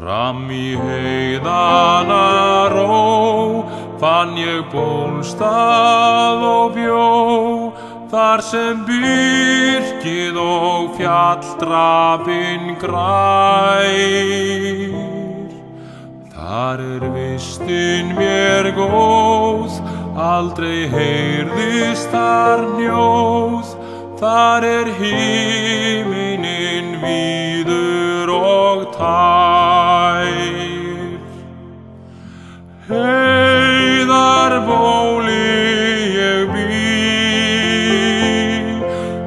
Fram í heiðana ró fann ég bólstað og bjó, þar sem byrkið og fjalldrapinn grær. Þar vistin mér góð, aldrei heyrðist þar hnjóð, þar himinninn víður og tær. Heiðarbóli ég bý,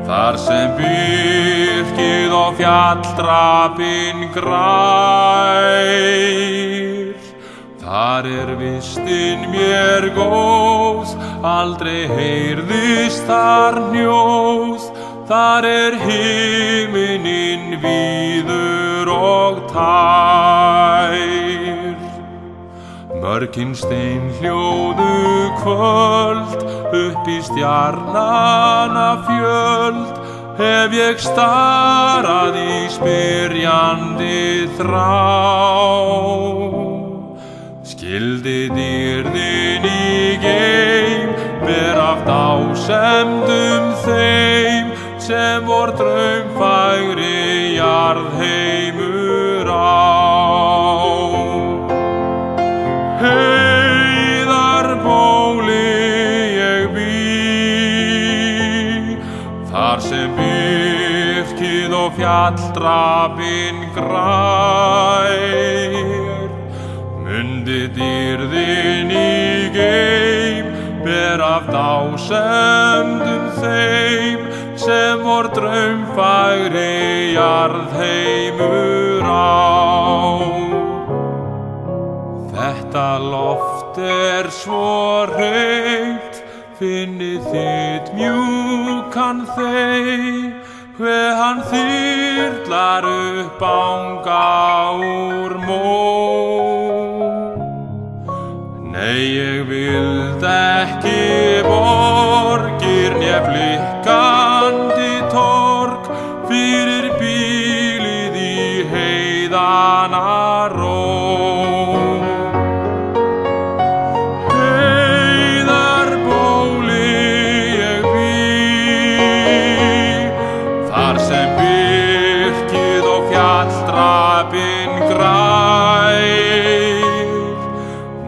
þar sem byrkið og fjalldrapinn grær. Þar vistin mér góð, aldrei heyrðist þar hnjóð, þar himinninn víður og tær. Mörkin steinhljóðu kvöld, upp í stjarnanna fjöld, hef ég starað í spyrjandi þrá. Skildi dýrðin í geim, ber af dásemdum þeim, sem vor draumfagri jarðheimur á. Heiðarbóli ég bý, þar sem byrkið og fjalldrapinn grær. Mundi dýrðin í geim, ber af dásemdum þeim, sem vor draumfagri jarðheimur á. Þetta loft svo hreint, finnið þitt mjúkan þey, hve hann þyrlar upp anga úr mó. Nei, ég vild ekki borgir né blikkandi torg, fyrir bílið í heiðana ró. Heiðarbóli ég bý, þar sem byrkið og fjalldrapinn grær.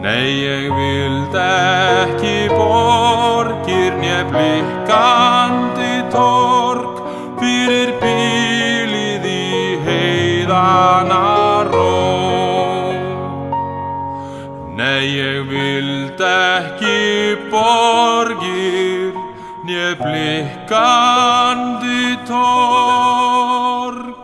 Nei, ég vild ekki borgir né blikkandi torg, fyrir bílið í heiðana ró. Nei, ég vild ekki borgir né blikkandi torg,